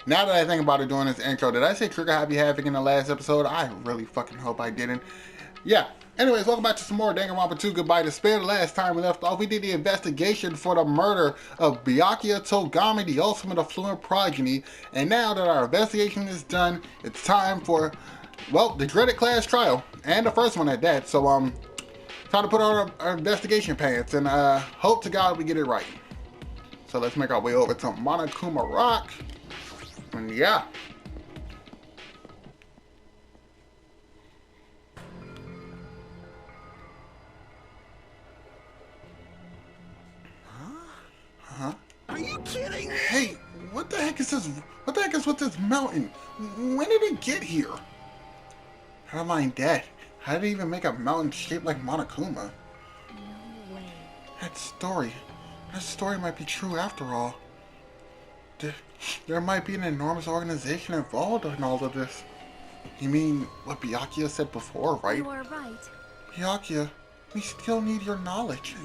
Now that I think about it doing this intro, did I say Trigger Happy Havoc in the last episode? I really fucking hope I didn't. Yeah. Anyways, welcome back to some more Danganronpa 2 Goodbye Despair. The last time we left off, we did the investigation for the murder of Byakuya Togami, the ultimate affluent progeny. And now that our investigation is done, it's time for, well, the dreaded class trial. And the first one at that. So, time to put on our investigation pants and hope to God we get it right. So let's make our way over to Monokuma Rock. And yeah. Huh? Are you kidding me? Hey, what the heck is this? What the heck is with this mountain? When did it get here? Never mind that. How did it even make a mountain shaped like Monokuma? No way. That story might be true after all. There might be an enormous organization involved in all of this. You mean what Byakuya said before, right? You are right. Byakuya, we still need your knowledge.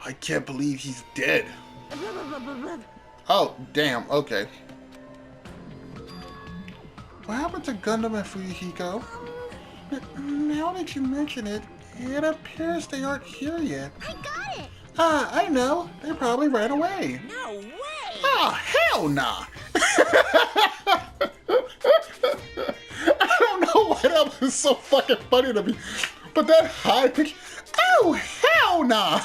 I can't believe he's dead. Oh, damn, okay. What happened to Gundam and Fuyuhiko? Now that you mention it, it appears they aren't here yet. I got it! Ah, I know. They probably ran away. No way! Oh, hell nah! I don't know why that was so fucking funny to me, but that high pitch. Oh, hell nah!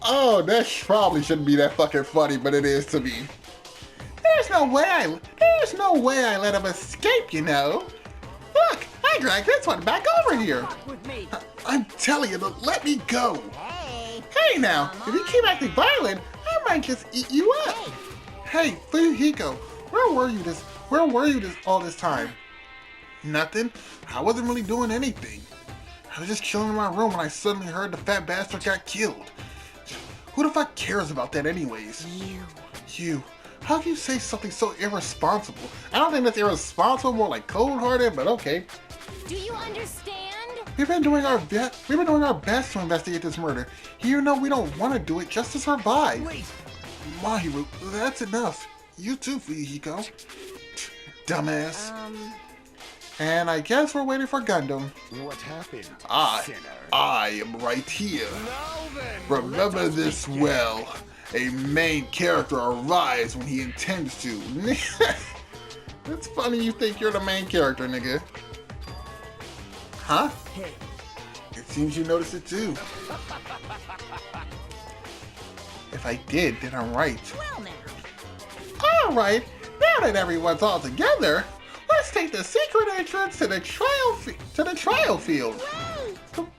Oh, that probably shouldn't be that fucking funny, but it is to me. There's no way I let him escape, you know. Look, I dragged this one back over here. With me. I'm telling you to let me go. Hey! Hey now, if you keep acting violent, I might just eat you up. Hey, Fuyuhiko, where were you all this time? Nothing. I wasn't really doing anything. I was just chilling in my room when I suddenly heard the fat bastard got killed. Who the fuck cares about that anyways? You. How can you say something so irresponsible? I don't think that's irresponsible, more like cold-hearted, but okay. Do you understand? We've been doing our best to investigate this murder, even though we don't want to do it just to survive. Wait! Mahiru, that's enough. You too, Fuyuhiko. Dumbass. And I guess we're waiting for Gundam. What happened, sinner? I am right here. Now then, Remember let us this begin. well. A main character arrives when he intends to. It's funny you think you're the main character, nigga. Huh? Hey, It seems you noticed it too. If I did, then I'm right. Well now. Alright, now that everyone's all together, let's take the secret entrance to the trial field.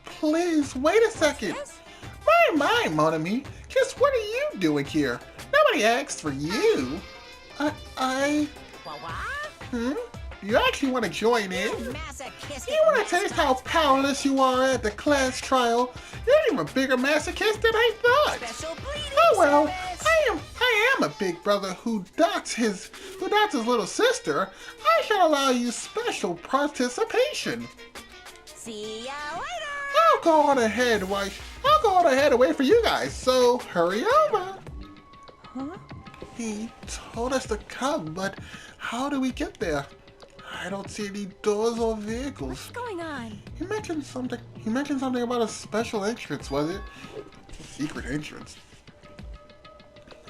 Please, wait a second. My, mon ami, just what are you doing here? Nobody asked for you. You actually want to join in? Masochistic. You want to taste how powerless you are at the class trial? You're even a bigger masochist than I thought. Special breeding Oh well, service. I am a big brother who dots his little sister. I shall allow you special participation. See ya later. I'll go on ahead and wait for you guys. So hurry over. Huh? He told us to come, but how do we get there? I don't see any doors or vehicles. What's going on? He mentioned something about a special entrance, was it? Secret entrance.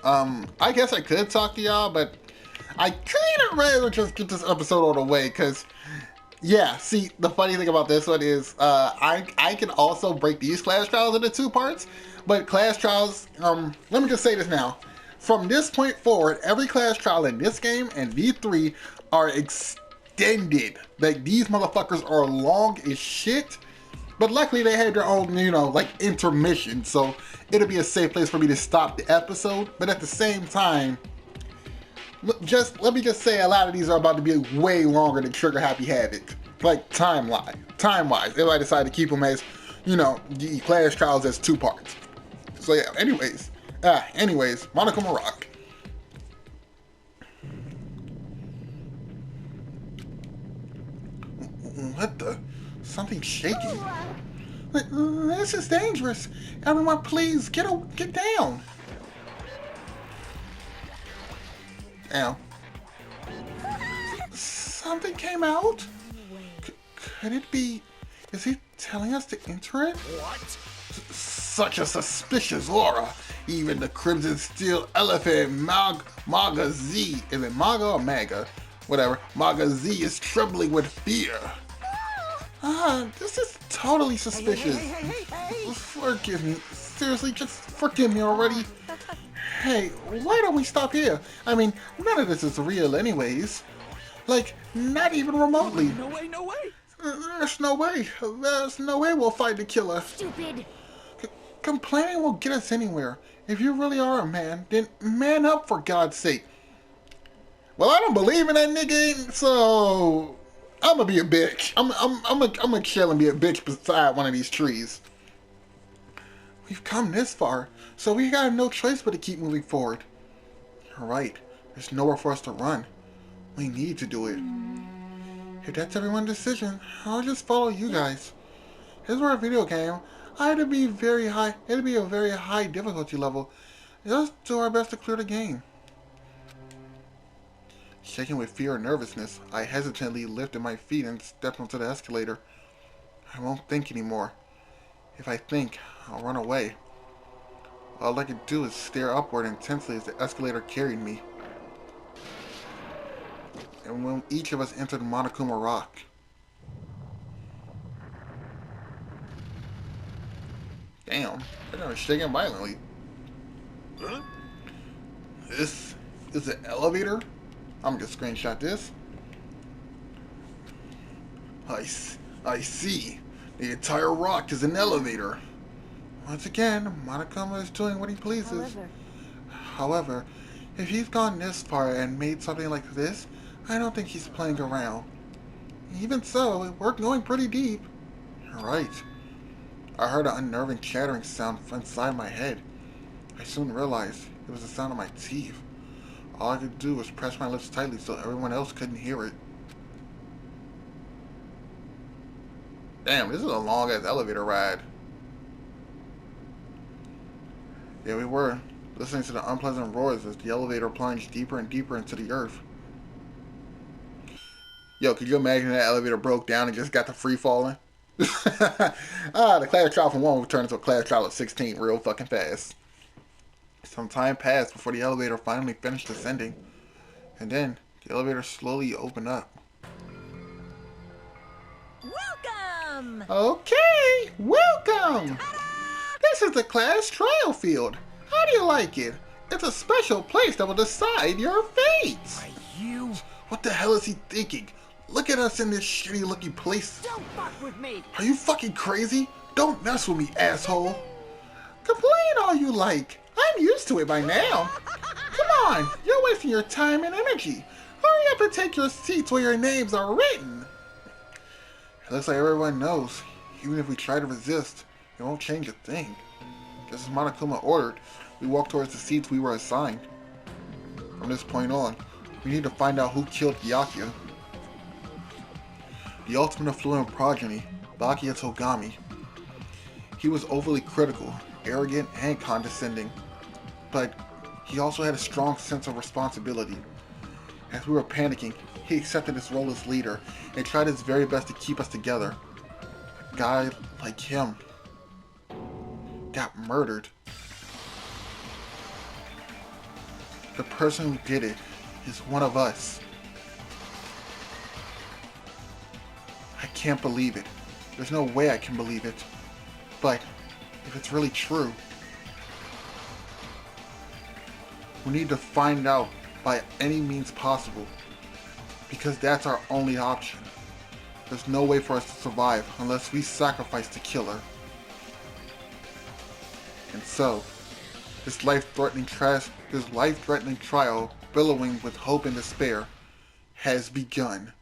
I guess I could talk to y'all, but I kind of rather just get this episode on the way, because, yeah, see, the funny thing about this one is, I can also break these class trials into two parts, but class trials, let me just say this now. From this point forward, every class trial in this game and V3 are extended. Like, these motherfuckers are long as shit. But luckily they had their own, like intermission. So it'll be a safe place for me to stop the episode. But at the same time, let me just say a lot of these are about to be way longer than Trigger Happy Havoc. Like time-wise. If I decide to keep them as, the class trials as two parts. So yeah, anyways, Monokuma Rock. What the? Something's shaking. This is dangerous. Everyone, please get down. Damn. Something came out? Could it be... Is he telling us to enter it? What? Such a suspicious aura. Even the Crimson Steel Elephant Maga Z. Is it Maga or Maga? Whatever. Maga Z is trembling with fear. This is totally suspicious. Hey. Forgive me. Seriously, just forgive me already. Hey, why don't we stop here? I mean, none of this is real anyways. Like, not even remotely. No way. There's no way. There's no way we'll find the killer. Stupid. Complaining won't get us anywhere. If you really are a man, then man up for God's sake. Well, I don't believe in that nigga, so I'm gonna be a bitch. I'm gonna chill and be a bitch beside one of these trees. We've come this far, so we got no choice but to keep moving forward. You're right. There's nowhere for us to run. We need to do it. If that's everyone's decision, I'll just follow you guys. If this were a video game, it'd be a very high difficulty level. Let's do our best to clear the game. Shaking with fear and nervousness, I hesitantly lifted my feet and stepped onto the escalator. I won't think anymore. If I think, I'll run away. All I could do is stare upward intensely as the escalator carried me. And when each of us entered Monokuma Rock. Damn, they're shaking violently. Huh? This is an elevator? I'm gonna screenshot this. I see. The entire rock is an elevator. Once again, Monokuma is doing what he pleases. However, if he's gone this far and made something like this, I don't think he's playing around. Even so, we're going pretty deep. You're right. I heard an unnerving chattering sound from inside my head. I soon realized it was the sound of my teeth. All I could do was press my lips tightly so everyone else couldn't hear it. Damn, this is a long-ass elevator ride. Yeah, we were listening to the unpleasant roars as the elevator plunged deeper and deeper into the earth. Yo, could you imagine that elevator broke down and just got to free falling? The class trial from 1 will turn into a class trial of 16 real fucking fast. Some time passed before the elevator finally finished descending. And then, the elevator slowly opened up. Welcome! Okay, welcome! This is the class trial field. How do you like it? It's a special place that will decide your fate. You? What the hell is he thinking? Look at us in this shitty looking place. Don't fuck with me! Are you fucking crazy? Don't mess with me, asshole. Complain all you like. I'm used to it by now. Come on, you're wasting your time and energy. Hurry up and take your seats where your names are written. It looks like everyone knows. Even if we try to resist, it won't change a thing. Just as Monokuma ordered, we walked towards the seats we were assigned. From this point on, we need to find out who killed Byakuya. The ultimate affluent progeny, Byakuya Togami. He was overly critical, arrogant, and condescending. But he also had a strong sense of responsibility. As we were panicking, he accepted his role as leader and tried his very best to keep us together. A guy like him got murdered. The person who did it is one of us. I can't believe it. There's no way I can believe it. But if it's really true, we need to find out by any means possible, because that's our only option. There's no way for us to survive unless we sacrifice the killer. And so, this life-threatening trial, billowing with hope and despair, has begun.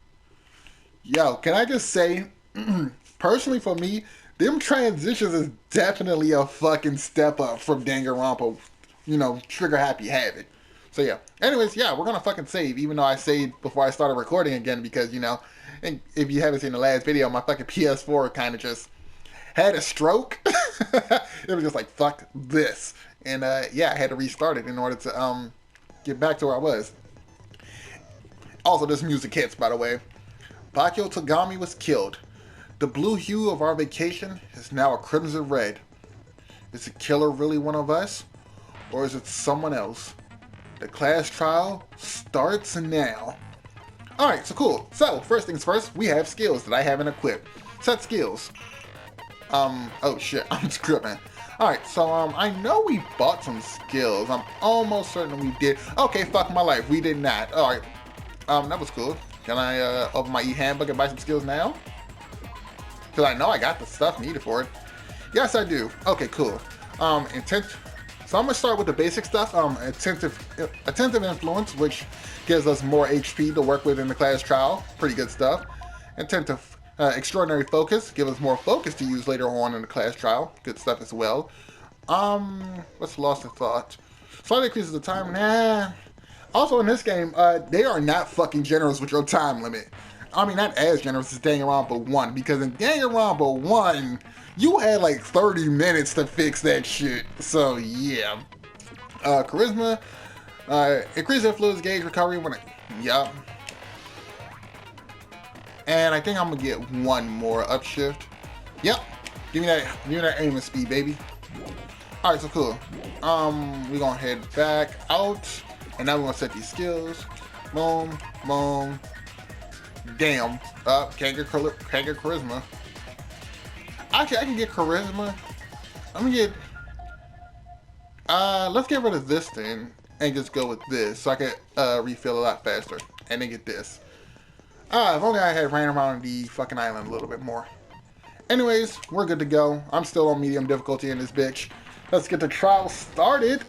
Yo, can I just say, personally for me, them transitions is definitely a fucking step up from Danganronpa, trigger happy habit. So yeah, anyways, yeah, we're gonna fucking save, even though I saved before I started recording again, because, and if you haven't seen the last video, my fucking PS4 kind of just had a stroke. It was just like, fuck this. And yeah, I had to restart it in order to get back to where I was. Also, this music hits, by the way. Bakio Togami was killed. The blue hue of our vacation is now a crimson red. Is the killer really one of us? Or is it someone else? The class trial starts now. Alright, so cool. So, first things first, we have skills that I haven't equipped. Set skills. Oh shit, I'm tripping. Alright, so, I know we bought some skills. I'm almost certain we did. Okay, fuck my life, we did not. Alright, that was cool. Can I, open my e-handbook and buy some skills now? Because I know I got the stuff needed for it. Yes, I do. Okay, cool. Intent. So I'm gonna start with the basic stuff. Attentive influence, which gives us more HP to work with in the class trial. Pretty good stuff. Extraordinary focus, give us more focus to use later on in the class trial. Good stuff as well. What's lost in thought? Slightly increases the time. Nah. Also in this game, they are not fucking generous with your time limit. I mean, not as generous as Danganronpa 1, because in Danganronpa 1, you had like 30 minutes to fix that shit. So, yeah. Charisma, increase influence gauge recovery when it, yup. And I think I'm gonna get one more upshift. Yep. Give me that aiming speed, baby. Alright, so cool. We're gonna head back out. And now we're gonna set these skills. Boom, boom. Damn. Can't get charisma. Actually, I can get charisma. I'm gonna get. Let's get rid of this thing and just go with this, so I can refill a lot faster. And then get this. If only I had ran around the fucking island a little bit more. Anyways, we're good to go. I'm still on medium difficulty in this bitch. Let's get the trial started.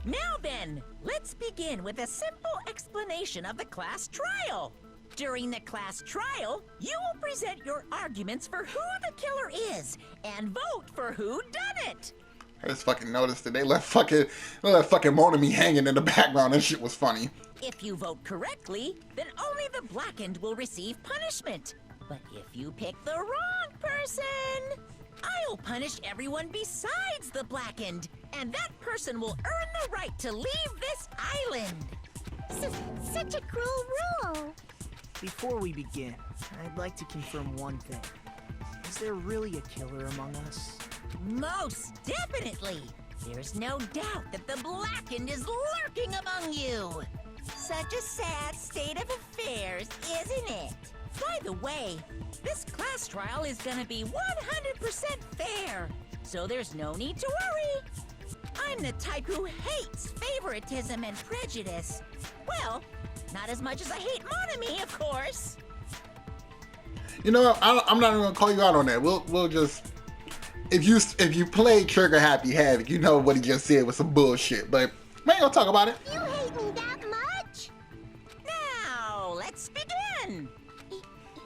Now then, let's begin with a simple explanation of the class trial. During the class trial, you will present your arguments for who the killer is and vote for who done it. I just fucking noticed that they left fucking Monami hanging in the background. That shit was funny. If you vote correctly, then only the blackened will receive punishment. But if you pick the wrong person, I'll punish everyone besides the blackened, and that person will earn the right to leave this island. Such a cruel rule. Before we begin, I'd like to confirm one thing. Is there really a killer among us? Most definitely. There's no doubt that the blackened is lurking among you. Such a sad state of affairs, isn't it? By the way, this class trial is gonna be 100% fair, so there's no need to worry. I'm the type who hates favoritism and prejudice. Well, not as much as I hate Monami, of course. You know what? I'm not even gonna call you out on that. We'll just, if you play Trigger Happy Havoc, you know what he just said was some bullshit. But we ain't gonna talk about it. You hate me that much? Now, let's begin.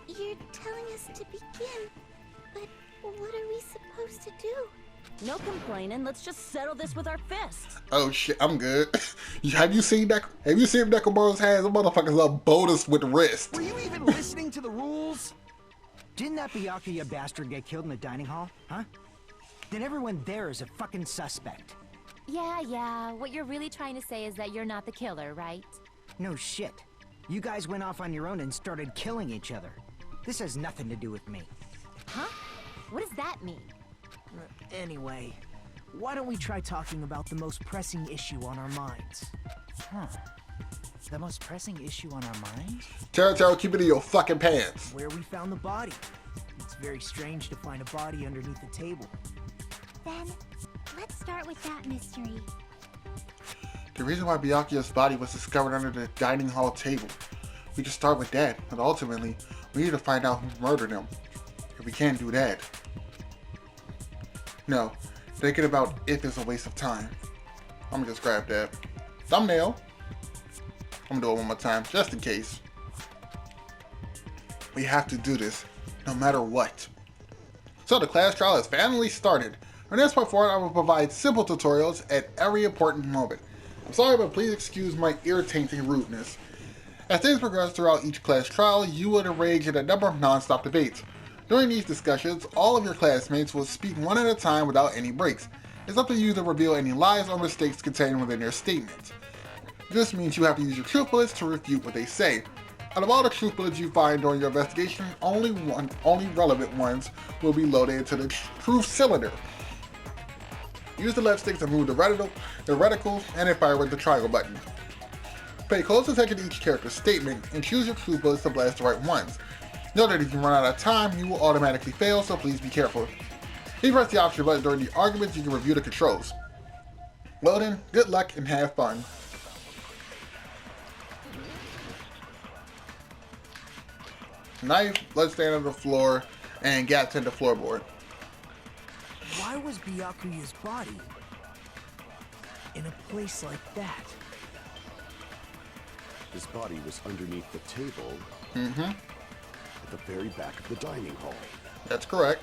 You're telling us to begin, but what are we supposed to do? No complaining. Let's just settle this with our fists. Oh shit, I'm good. Have you seen Nekomaru's hands? The motherfuckers are boldest with the wrist. Were you even listening to the rules? Didn't that Byakuya bastard get killed in the dining hall, huh? Then everyone there is a fucking suspect. Yeah. What you're really trying to say is that you're not the killer, right? No shit. You guys went off on your own and started killing each other. This has nothing to do with me. Huh? What does that mean? Anyway, why don't we try talking about the most pressing issue on our minds? Huh. The most pressing issue on our minds? Taro, keep it in your fucking pants. Where we found the body. It's very strange to find a body underneath the table. Then, let's start with that mystery. The reason why Byakuya's body was discovered under the dining hall table. We can start with that, but ultimately, we need to find out who murdered him. If we can't do that. No, thinking about it is a waste of time. I'm gonna just grab that. Thumbnail. I'm gonna do it one more time, just in case. We have to do this, no matter what. So the class trial has finally started. From this point forward, I will provide simple tutorials at every important moment. I'm sorry, but please excuse my irritating rudeness. As things progress throughout each class trial, you will engage in a number of non-stop debates. During these discussions, all of your classmates will speak one at a time without any breaks. It's up to you to reveal any lies or mistakes contained within their statements. This means you have to use your truth bullets to refute what they say. Out of all the truth bullets you find during your investigation, only relevant ones will be loaded into the truth cylinder. Use the left stick to move the reticles and then fire with the triangle button. Pay close attention to each character's statement and choose your truth bullets to blast the right ones. Note that if you run out of time, you will automatically fail, so please be careful. If you press the option button during the arguments, you can review the controls. Well then, good luck and have fun. Knife, bloodstain on the floor, and gaps in the floorboard. Why was Byakuya's body in a place like that? His body was underneath the table. At the very back of the dining hall. That's correct.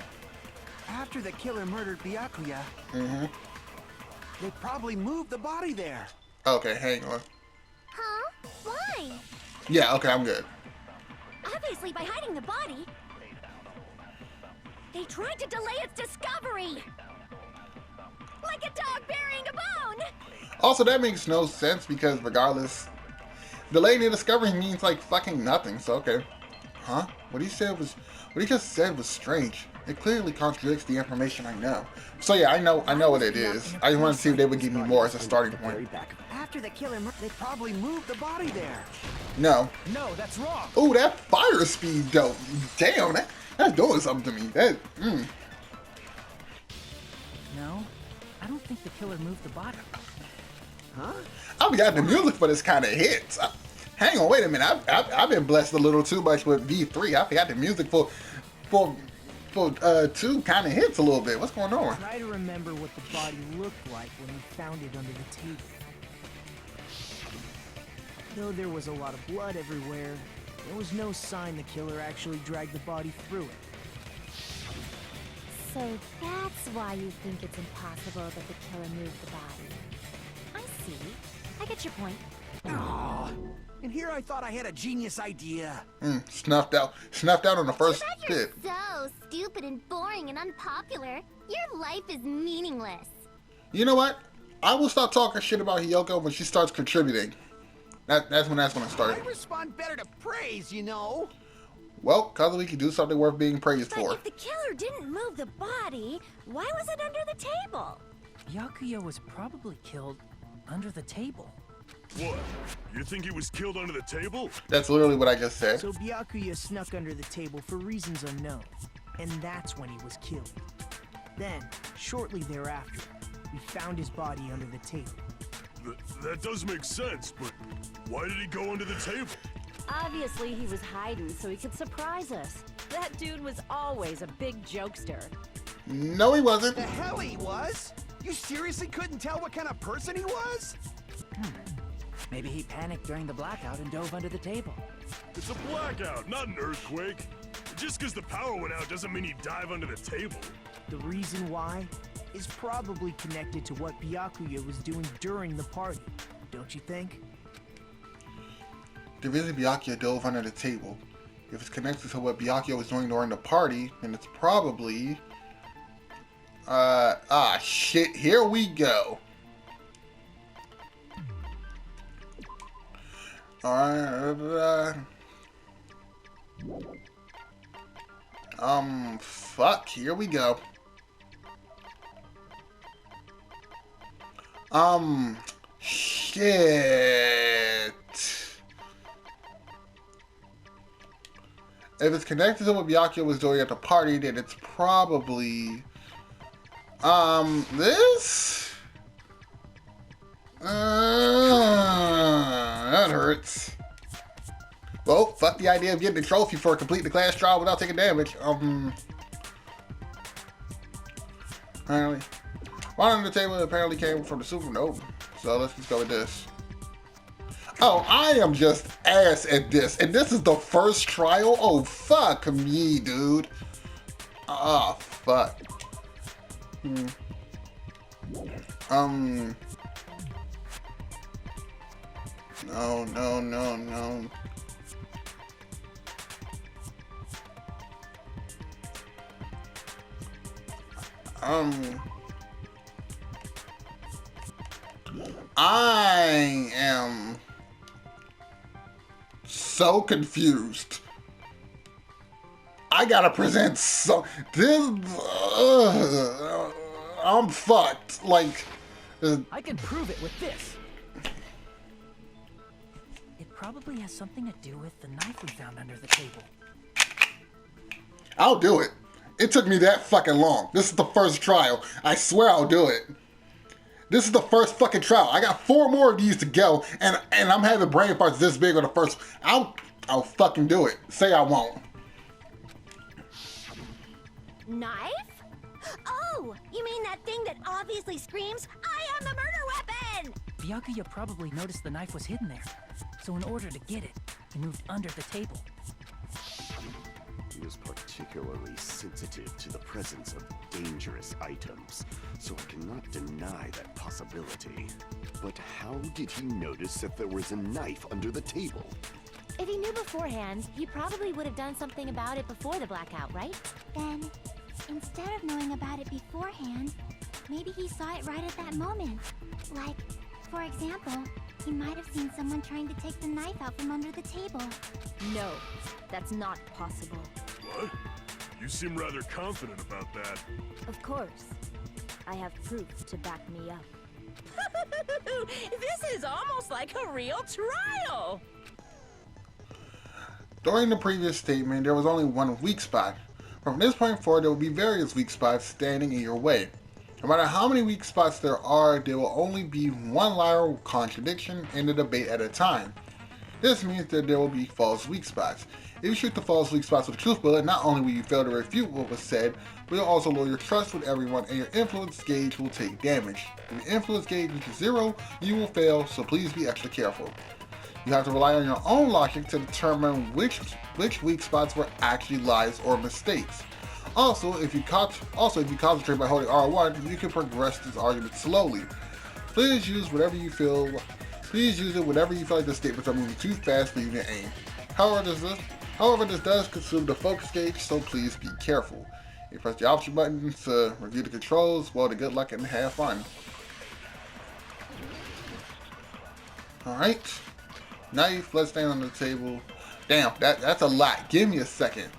After the killer murdered Byakuya, they probably moved the body there. Okay, hang on. Huh? Why? Yeah, okay, I'm good. Obviously by hiding the body. They tried to delay its discovery. Like a dog burying a bone. Also, that makes no sense because regardless, delaying the discovery means like fucking nothing, so okay. Huh? What he just said was strange. It clearly contradicts the information I know. So yeah, I know what it is. I just want to see if they would give me more as a starting point. After the killer murdered, they probably moved the body there. No. No, that's wrong. Ooh, that fire speed though. Damn, that's doing something to me. No, I don't think the killer moved the body. Huh? I forgot the music for this kind of hits. Hang on, wait a minute. I've been blessed a little too much with V3. I forgot the music for 2 kind of hits a little bit. What's going on? Try to remember what the body looked like when we found it under the table. Though there was a lot of blood everywhere, there was no sign the killer actually dragged the body through it. So that's why you think it's impossible that the killer moved the body. I see. I get your point. Aw, and here I thought I had a genius idea. Snuffed out on the first hit. So stupid and boring and unpopular. Your life is meaningless. You know what? I will stop talking shit about Hiyoko when she starts contributing. That's when I start. I respond better to praise, you know. Well, cause we can do something worth being praised But for. if the killer didn't move the body, why was it under the table? Byakuya was probably killed under the table. What? You think he was killed under the table? That's literally what I just said. So Byakuya snuck under the table for reasons unknown, and that's when he was killed. Then, shortly thereafter, we found his body under the table. That does make sense, but why did he go under the table? Obviously, he was hiding so he could surprise us. That dude was always a big jokester. No, he wasn't. The hell he was? You seriously couldn't tell what kind of person he was? Maybe he panicked during the blackout and dove under the table. It's a blackout, not an earthquake. Just because the power went out doesn't mean he'd dive under the table. The reason why is probably connected to what Byakuya was doing during the party, don't you think? The reason Byakuya dove under the table, if it's connected to what Byakuya was doing during the party, then it's probably... shit, here we go. Alright, fuck, here we go. Shit. If it's connected to what Byakuya was doing at the party, then it's probably... this? That hurts. Well, fuck the idea of getting the trophy for completing the class trial without taking damage. Apparently. One on the table apparently came from the supernova. So let's just go with this. Oh, I am just ass at this. And this is the first trial? Oh, fuck me, dude. Ah, fuck. No, no, no, no. I am so confused. I gotta present so this. I'm fucked. Like, I can prove it with this. It probably has something to do with the knife we found under the table. I'll do it. It took me that fucking long. This is the first trial. I swear I'll do it. This is the first fucking trial. I got 4 more of these to go, and I'm having brain farts this big on the first. I'll fucking do it. Say I won't. Knife? Oh, you mean that thing that obviously screams, I am the murder weapon! Byakuya probably noticed the knife was hidden there. So in order to get it, he moved under the table. He was particularly sensitive to the presence of dangerous items, so I cannot deny that possibility. But how did he notice that there was a knife under the table? If he knew beforehand, he probably would have done something about it before the blackout, right? Then, instead of knowing about it beforehand, maybe he saw it right at that moment. Like, for example, he might have seen someone trying to take the knife out from under the table. No, that's not possible. What? You seem rather confident about that. Of course. I have proof to back me up. This is almost like a real trial! During the previous statement, there was only one weak spot. From this point forward, there will be various weak spots standing in your way. No matter how many weak spots there are, there will only be one lateral contradiction in the debate at a time. This means that there will be false weak spots. If you shoot the false weak spots with a truth bullet, not only will you fail to refute what was said, but you'll also lower your trust with everyone and your influence gauge will take damage. If your influence gauge reaches 0, you will fail, so please be extra careful. You have to rely on your own logic to determine which weak spots were actually lies or mistakes. Also, if you concentrate by holding R1, you can progress this argument slowly. Please use it whenever you feel like the statements are moving too fast for you to aim. However, this does consume the focus gauge, so please be careful. If you press the option button to review the controls, well, good luck and have fun. Alright. Knife, let's stand on the table. Damn, that's a lot. Give me a second.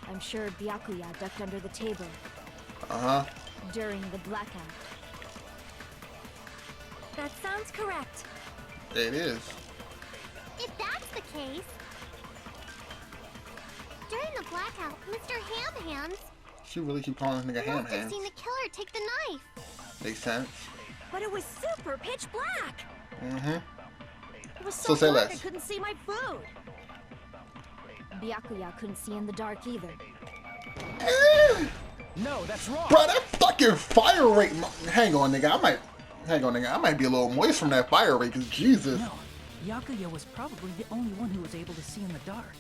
I'm sure Byakuya ducked under the table Uh-huh. during the blackout. That sounds correct. It is. If that's the case... During the blackout, Mr. Ham Hands She really keep calling this nigga ham must have hands. seen the killer take the knife. Makes sense. But it was super pitch black! Mm-hmm. It was So so say dark less. I couldn't see my food! Byakuya couldn't see in the dark either. No, that's wrong. Bro, that fucking fire rate. Hang on, nigga. I might be a little moist from that fire rate, cause Jesus. No, Byakuya was probably the only one who was able to see in the dark.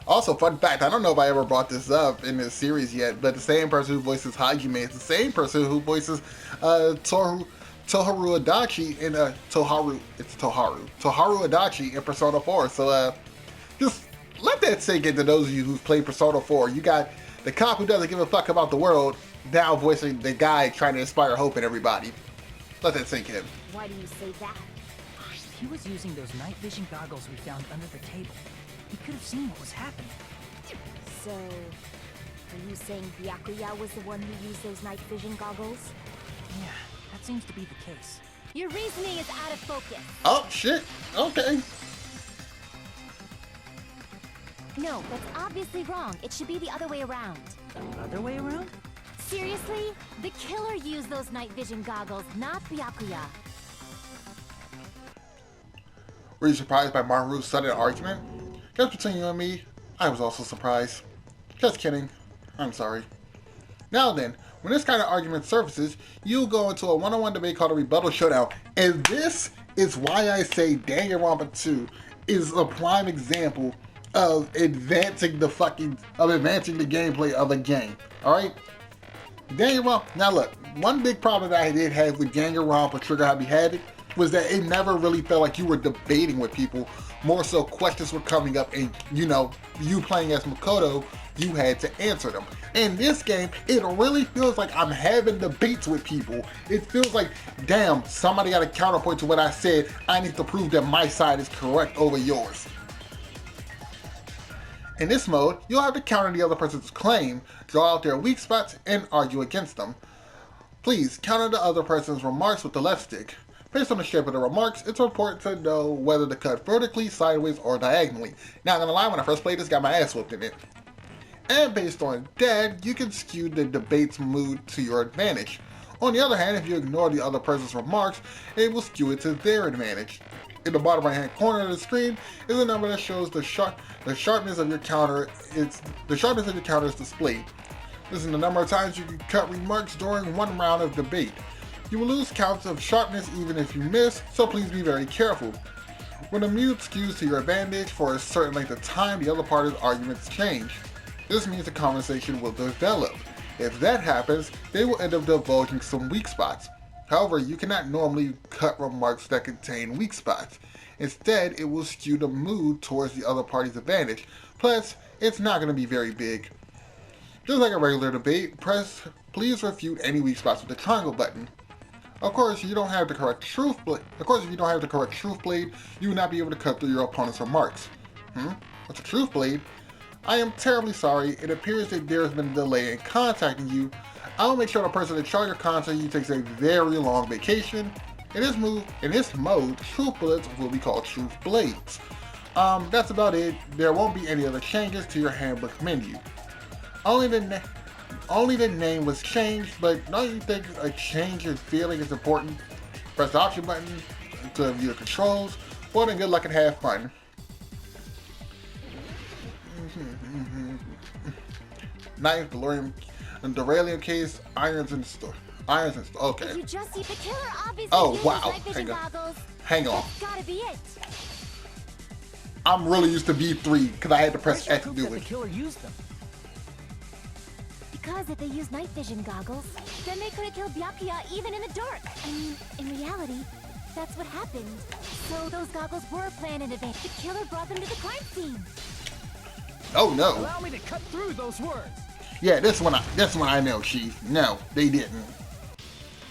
Also, fun fact, I don't know if I ever brought this up in this series yet, but the same person who voices Hajime is the same person who voices Toharu Adachi in Toharu Adachi in Persona 4. So just let that sink into those of you who've played Persona 4. You got the cop who doesn't give a fuck about the world now voicing the guy trying to inspire hope in everybody. Let that sink in. Why do you say that? He was using those night vision goggles we found under the table. He could have seen what was happening. So, are you saying Byakuya was the one who used those night vision goggles? Yeah, that seems to be the case. Your reasoning is out of focus. Oh, shit. Okay. No, that's obviously wrong. It should be the other way around. Other way around? Seriously? The killer used those night vision goggles, not Byakuya. Were you surprised by Maru's sudden argument? Just between you and me, I was also surprised. Just kidding. I'm sorry. Now then, when this kind of argument surfaces, you go into a one-on-one debate called a rebuttal showdown. And this is why I say Danganronpa 2 is a prime example of advancing the gameplay of a game. Alright? Danganronpa, now look, one big problem that I did have with Danganronpa Trigger Happy had it was that it never really felt like you were debating with people. More so, questions were coming up, and you know, you playing as Makoto, you had to answer them. In this game, it really feels like I'm having debates with people. It feels like, damn, somebody got a counterpoint to what I said. I need to prove that my side is correct over yours. In this mode, you'll have to counter the other person's claim, draw out their weak spots, and argue against them. Please counter the other person's remarks with the left stick. Based on the shape of the remarks, it's important to know whether to cut vertically, sideways, or diagonally. Not gonna lie, when I first played this, got my ass whooped in it. And based on that, you can skew the debate's mood to your advantage. On the other hand, if you ignore the other person's remarks, it will skew it to their advantage. In the bottom right hand corner of the screen is a number that shows the sharpness of your counter. The sharpness of your counter is displayed. This is the number of times you can cut remarks during one round of debate. You will lose counts of sharpness even if you miss, so please be very careful. When the mood skews to your advantage for a certain length of time, the other party's arguments change. This means the conversation will develop. If that happens, they will end up divulging some weak spots. However, you cannot normally cut remarks that contain weak spots. Instead, it will skew the mood towards the other party's advantage. Plus, it's not going to be very big. Just like a regular debate, please refute any weak spots with the triangle button. Of course, if you don't have the correct truth blade, you will not be able to cut through your opponent's remarks. What's a truth blade? I am terribly sorry. It appears that there has been a delay in contacting you. I will make sure the person that tried your contact you takes a very long vacation. In this mode, truth bullets will be called truth blades. That's about it. There won't be any other changes to your handbook menu. Only the name was changed, but don't you think a change in feeling is important? Press the option button to view the controls. Well then, good luck and have fun. Knife, Duralium case, irons and store. Okay. Did you just see the killer? Obviously, oh wow! Hang on. That's gotta be it. I'm really used to B3 because I had to press X to do The it. killer used them. Because if they used night vision goggles, then they could have killed Byakuya even in the dark. I mean, in reality, that's what happened. So those goggles were planned in advance. The killer brought them to the crime scene. Oh no! Allow me to cut through those words. Yeah, this one I know, Chief. No, they didn't.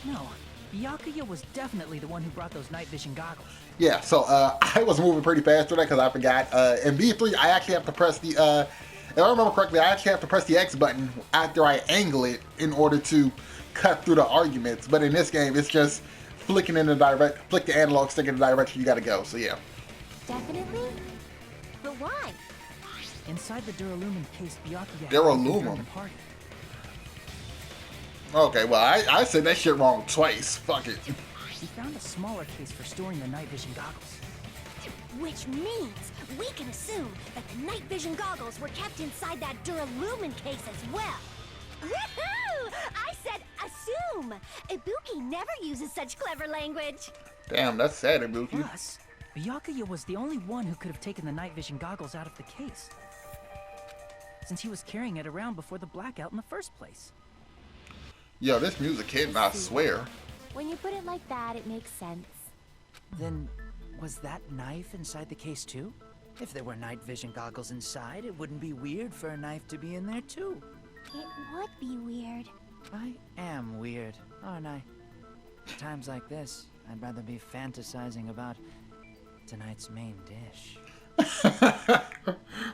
No, Byakuya was definitely the one who brought those night vision goggles. Yeah, so I was moving pretty fast through that because I forgot. In B3, I actually have to press the, if I remember correctly, I actually have to press the X button after I angle it in order to cut through the arguments. But in this game, it's just flick the analog stick in the direction you gotta go. So yeah. Definitely? But why? Inside the Duralumin case, Byakuya Duralumin? the party. Okay, well, I said that shit wrong twice. Fuck it. He found a smaller case for storing the night vision goggles. Which means we can assume that the night vision goggles were kept inside that Duralumin case as well. Woohoo! I said assume! Ibuki never uses such clever language. Damn, that's sad, Ibuki. Plus, Byakuya was the only one who could have taken the night vision goggles out of the case, since he was carrying it around before the blackout in the first place. Yo, this music hit, I swear. When you put it like that, it makes sense. Then, was that knife inside the case too? If there were night vision goggles inside, it wouldn't be weird for a knife to be in there too. It would be weird. I am weird, aren't I? At times like this, I'd rather be fantasizing about tonight's main dish.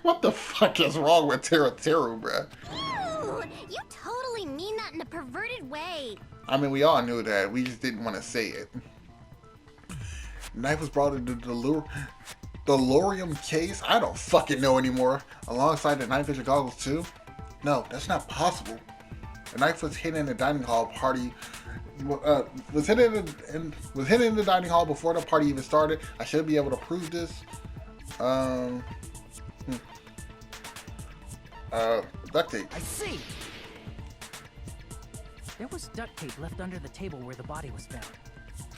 What the fuck is wrong with Teru, bruh? Ooh, you totally mean that in a perverted way. I mean, we all knew that. We just didn't want to say it. Knife was brought into the Delorium case? I don't fucking know anymore. Alongside the night vision goggles too? No, that's not possible. The knife was hidden in the dining hall party. Was hidden in the dining hall before the party even started. I should be able to prove this. Duct tape. I see! There was duct tape left under the table where the body was found.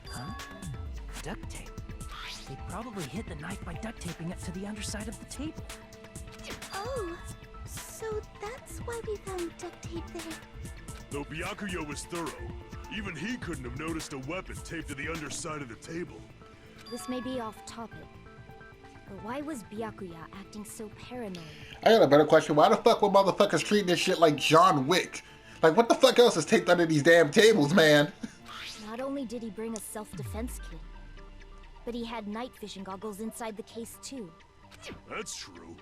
Huh? Duct tape. They probably hid the knife by duct taping it to the underside of the table. Oh, so that's why we found duct tape there. Though Byakuya was thorough, Even he couldn't have noticed a weapon taped to the underside of the table. This may be off topic, but why was Byakuya acting so paranoid? I got a better question. Why the fuck were motherfuckers treating this shit like John Wick? Like, what the fuck else is taped under these damn tables, man? Not only did he bring a self-defense kit, but he had night vision goggles inside the case too. That's true.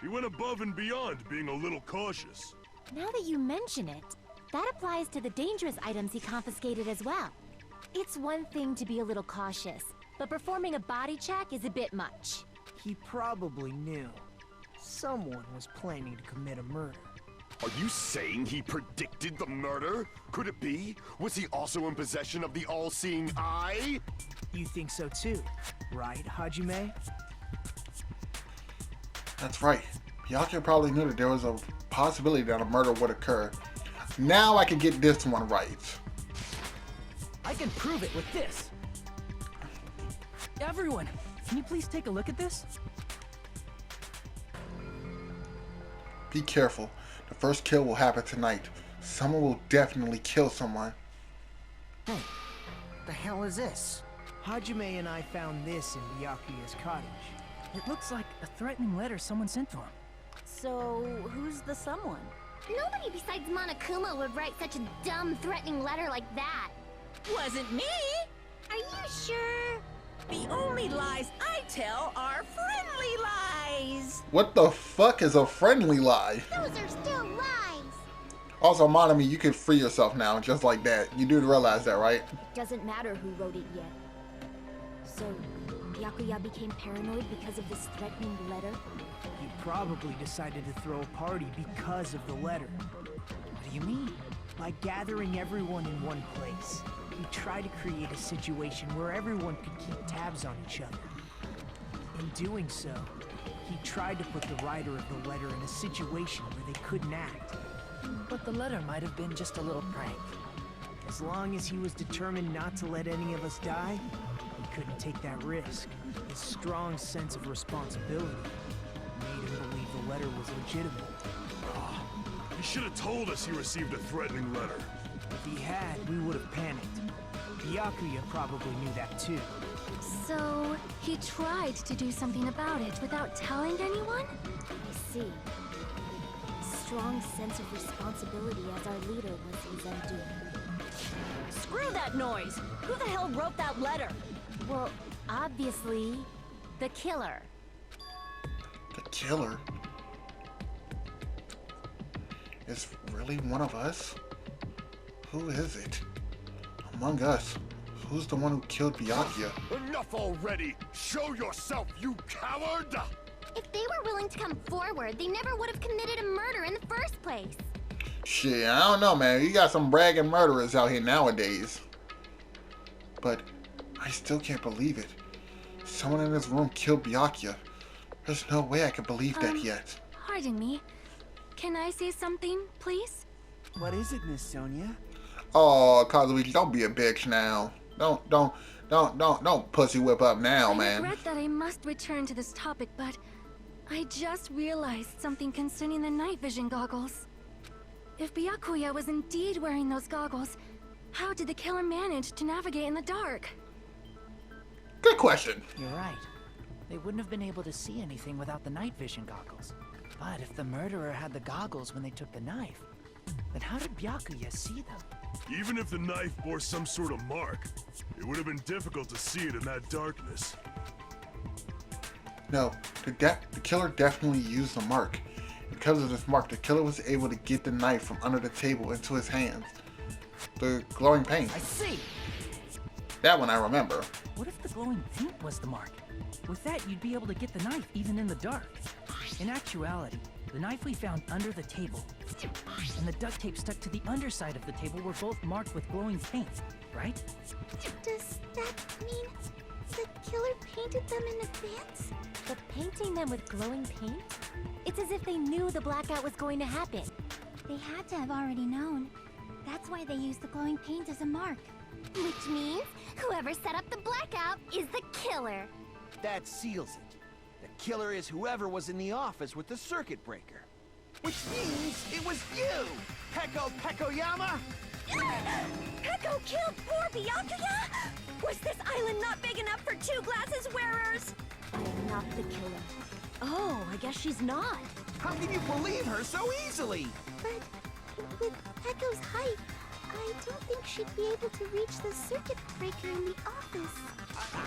He went above and beyond being a little cautious. Now that you mention it, that applies to the dangerous items he confiscated as well. It's one thing to be a little cautious, but performing a body check is a bit much. He probably knew. Someone was planning to commit a murder. Are you saying he predicted the murder? Could it be? Was he also in possession of the all-seeing eye? You think so too, right, Hajime? That's right. Byakuya probably knew that there was a possibility that a murder would occur. Now I can get this one right. I can prove it with this. Everyone, can you please take a look at this? Be careful. The first kill will happen tonight. Someone will definitely kill someone. Hey, the hell is this? Hajime and I found this in Byakuya's cottage. It looks like a threatening letter someone sent to him. So, who's the someone? Nobody besides Monokuma would write such a dumb, threatening letter like that. Wasn't me. Are you sure? The only lies I tell are friendly lies. What the fuck is a friendly lie? Those are still lies. Also, Monami, you can free yourself now, just like that. You do realize that, right? It doesn't matter who wrote it yet. So, Byakuya became paranoid because of this threatening letter? He probably decided to throw a party because of the letter. What do you mean? By gathering everyone in one place, he tried to create a situation where everyone could keep tabs on each other. In doing so, he tried to put the writer of the letter in a situation where they couldn't act. But the letter might have been just a little prank. As long as he was determined not to let any of us die, he couldn't take that risk. His strong sense of responsibility made him believe the letter was legitimate. He should have told us he received a threatening letter. If he had, we would have panicked. Byakuya probably knew that too. So, he tried to do something about it without telling anyone? I see. Strong sense of responsibility as our leader was his undoing. Screw that noise! Who the hell wrote that letter? Well, obviously, the killer. The killer? Is really one of us? Who is it? Among us, who's the one who killed Byakuya? Enough already! Show yourself, you coward! If they were willing to come forward, they never would have committed a murder in the first place. Shit, I don't know, man. You got some bragging murderers out here nowadays. But I still can't believe it. Someone in this room killed Byakuya. There's no way I can believe that yet. Pardon me. Can I say something, please? What is it, Miss Sonia? Oh, Kazuichi, don't be a bitch now. Don't pussy whip up now, I man. regret that I must return to this topic, but I just realized something concerning the night vision goggles. If Byakuya was indeed wearing those goggles, how did the killer manage to navigate in the dark? Good question. You're right. They wouldn't have been able to see anything without the night vision goggles. But if the murderer had the goggles when they took the knife, then how did Byakuya see them? Even if the knife bore some sort of mark, it would have been difficult to see it in that darkness. No, the killer definitely used the mark. Because of this mark, the killer was able to get the knife from under the table into his hands. The glowing paint. I see! That one I remember. What if the glowing paint was the mark? With that, you'd be able to get the knife even in the dark. In actuality, the knife we found under the table and the duct tape stuck to the underside of the table were both marked with glowing paint, right? Does that mean the killer painted them in advance? But painting them with glowing paint? It's as if they knew the blackout was going to happen. They had to have already known. That's why they used the glowing paint as a mark. Which means whoever set up the blackout is the killer. That seals it. The killer is whoever was in the office with the circuit breaker. Which means it was you, Peko Pekoyama! Peko killed poor Byakuya? Was this island not big enough for 2 glasses wearers? I am not the killer. Oh, I guess she's not. How can you believe her so easily? But with Peko's height, I don't think she'd be able to reach the circuit breaker in the office.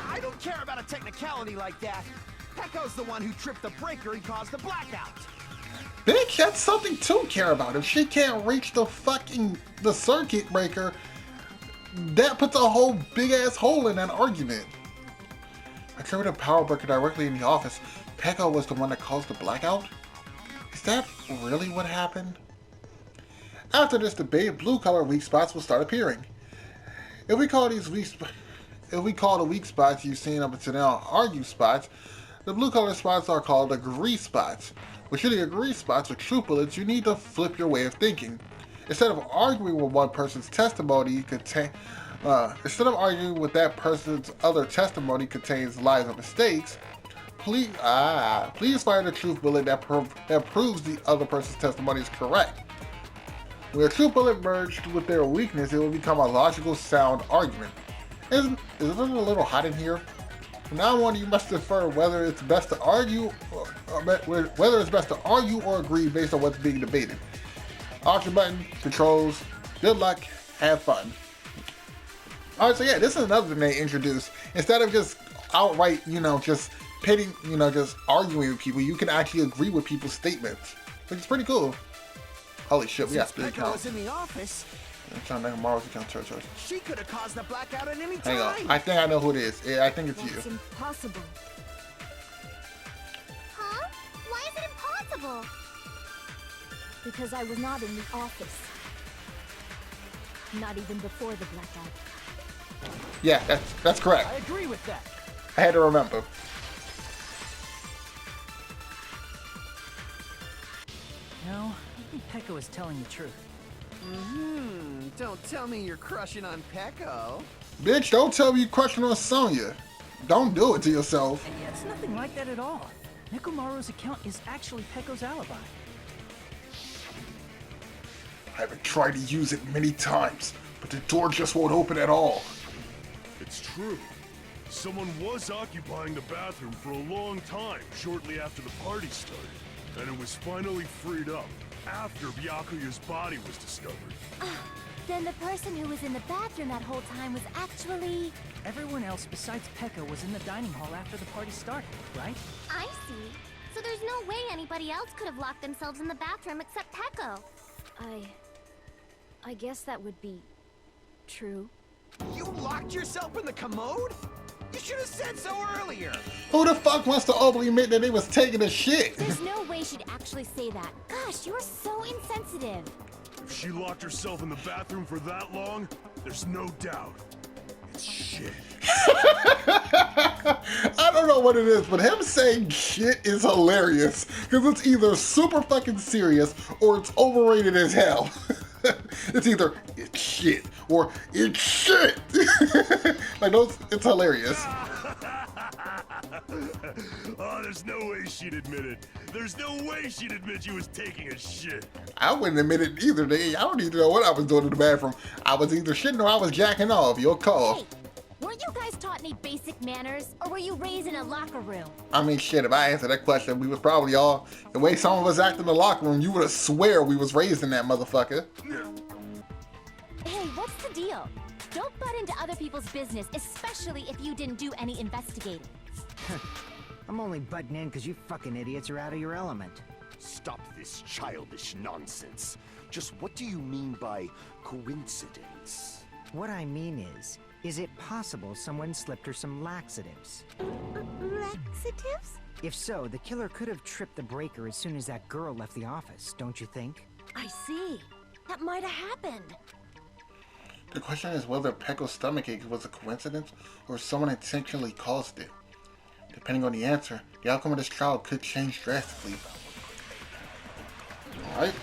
I don't care about a technicality like that. Peko's the one who tripped the breaker and caused the blackout. Bitch, that's something to care about. If she can't reach the circuit breaker, that puts a whole big ass hole in that argument. I tripped a power breaker directly in the office. Peko was the one that caused the blackout? Is that really what happened? After this debate, blue color weak spots will start appearing. If we call the weak spots you've seen up until now argue spots, the blue color spots are called agree spots. With the agree spots or truth bullets, you need to flip your way of thinking. Instead of arguing with one person's testimony instead of arguing with that person's other testimony contains lies or mistakes, please fire the truth bullet that proves the other person's testimony is correct. When a truth bullet merged with their weakness, it will become a logical, sound argument. Isn't it a little hot in here? From now on, you must defer whether it's best to argue or agree based on what's being debated. Option button, controls, good luck, have fun. Alright, so yeah, this is another thing they introduced. Instead of just outright, just pitting, just arguing with people, you can actually agree with people's statements. Which is pretty cool. Holy shit, we got speed Peko count. was in the office. I'm trying to make Marvel's account church. She could have caused the blackout at any Hang time. on. I think I know who it is. Yeah, I think it's That's you. impossible. Huh? Why is it impossible? Because I was not in the office. Not even before the blackout. Yeah, that's correct. I agree with that. I had to remember. No, I think Peko is telling the truth. Don't tell me you're crushing on Peko. Bitch, don't tell me you're crushing on Sonya. Don't do it to yourself. Yeah, it's nothing like that at all. Nekomaru's account is actually Peko's alibi. I've tried to use it many times, but the door just won't open at all. It's true. Someone was occupying the bathroom for a long time shortly after the party started, and it was finally freed up after Byakuya's body was discovered. Then the person who was in the bathroom that whole time was actually... Everyone else besides Peko was in the dining hall after the party started, right? I see. So there's no way anybody else could have locked themselves in the bathroom except Peko. I guess that would be true. You locked yourself in the commode? You should have said so earlier. Who the fuck wants to openly admit that they was taking a shit? There's no way she'd actually say that. Gosh, you are so insensitive. If she locked herself in the bathroom for that long, there's no doubt. It's shit. I don't know what it is, but him saying shit is hilarious. Because it's either super fucking serious or it's overrated as hell. It's either it's shit or it's shit. Like those, it's hilarious. Oh, there's no way she'd admit it. There's no way she'd admit she was taking a shit. I wouldn't admit it either. I don't even know what I was doing in the bathroom. I was either shitting or I was jacking off. Your call. Hey, weren't you guys taught any basic manners? Or were you raised in a locker room? I mean, shit, if I answered that question, we was probably all, the way some of us act in the locker room, you would have swear we was raised in that motherfucker. Hey, what's the deal? Don't butt into other people's business, especially if you didn't do any investigating. I'm only butting in because you fucking idiots are out of your element. Stop this childish nonsense. Just what do you mean by coincidence? What I mean is it possible someone slipped her some laxatives? Laxatives? If so, the killer could have tripped the breaker as soon as that girl left the office, don't you think? I see. That might have happened. The question is whether Peko's stomachache was a coincidence or someone intentionally caused it. Depending on the answer, the outcome of this trial could change drastically. Alright.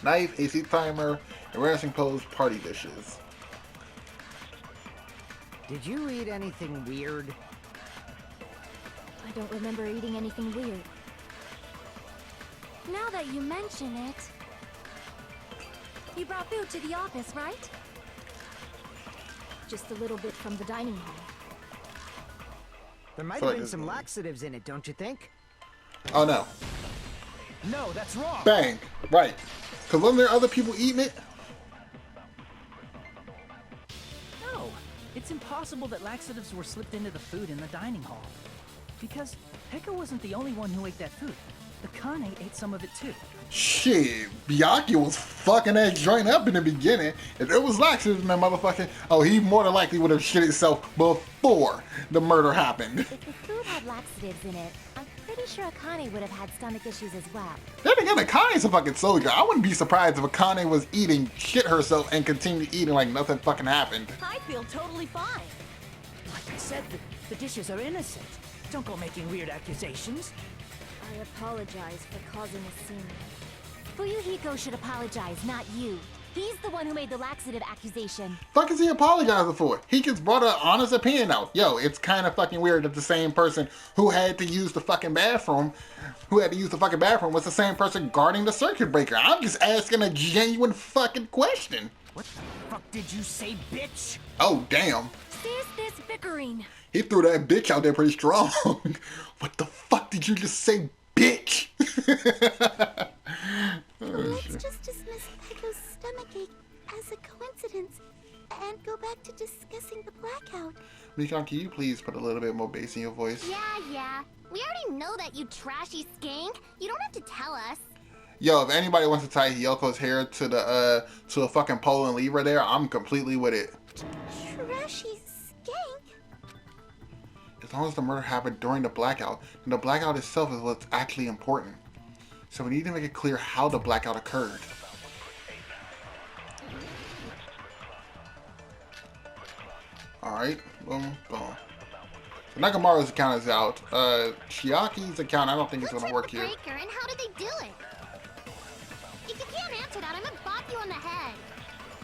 Knife, AC timer, embarrassing pose, party dishes. Did you eat anything weird? I don't remember eating anything weird. Now that you mention it... You brought food to the office, right? Just a little bit from the dining hall. There might Feel have like been this some movie. laxatives in it, don't you think? Oh no. No, that's wrong. Bang. Right. Because wasn't there other people eating it? No, it's impossible that laxatives were slipped into the food in the dining hall. Because Pekka wasn't the only one who ate that food. The Kane ate some of it too. Shit, Byakuya was fucking that joint up in the beginning. If there was laxatives in that motherfucking, oh, he more than likely would have shit himself before the murder happened. If the food had laxatives in it, I'm pretty sure Akane would have had stomach issues as well. Then again, Akane's a fucking soldier. I wouldn't be surprised if Akane was eating shit herself and continued eating like nothing fucking happened. I feel totally fine. Like I said, the dishes are innocent. Don't go making weird accusations. I apologize for causing a scene. Fuyuhiko should apologize, not you. He's the one who made the laxative accusation. Fuck is he apologizing for? He just brought an honest opinion out. Yo, it's kind of fucking weird that the same person who had to use the fucking bathroom, was the same person guarding the circuit breaker. I'm just asking a genuine fucking question. What the fuck did you say, bitch? Oh, damn. There's this bickering. He threw that bitch out there pretty strong. What the fuck did you just say, bitch? Let's just dismiss Pekko's stomachache as a coincidence and go back to discussing the blackout. Mikon, can you please put a little bit more bass in your voice? Yeah. We already know that, you trashy skank. You don't have to tell us. Yo, if anybody wants to tie Hyoko's hair to a fucking pole and leave her there, I'm completely with it. Trashy skank? As long as the murder happened during the blackout, and the blackout itself is what's actually important. So we need to make it clear how the blackout occurred. Alright, boom, boom. So Nakamaru's account is out. Chiaki's account, I don't think it's gonna work here. Breaker, and how did they do it? If you can't answer that, I'm gonna bop you on the head.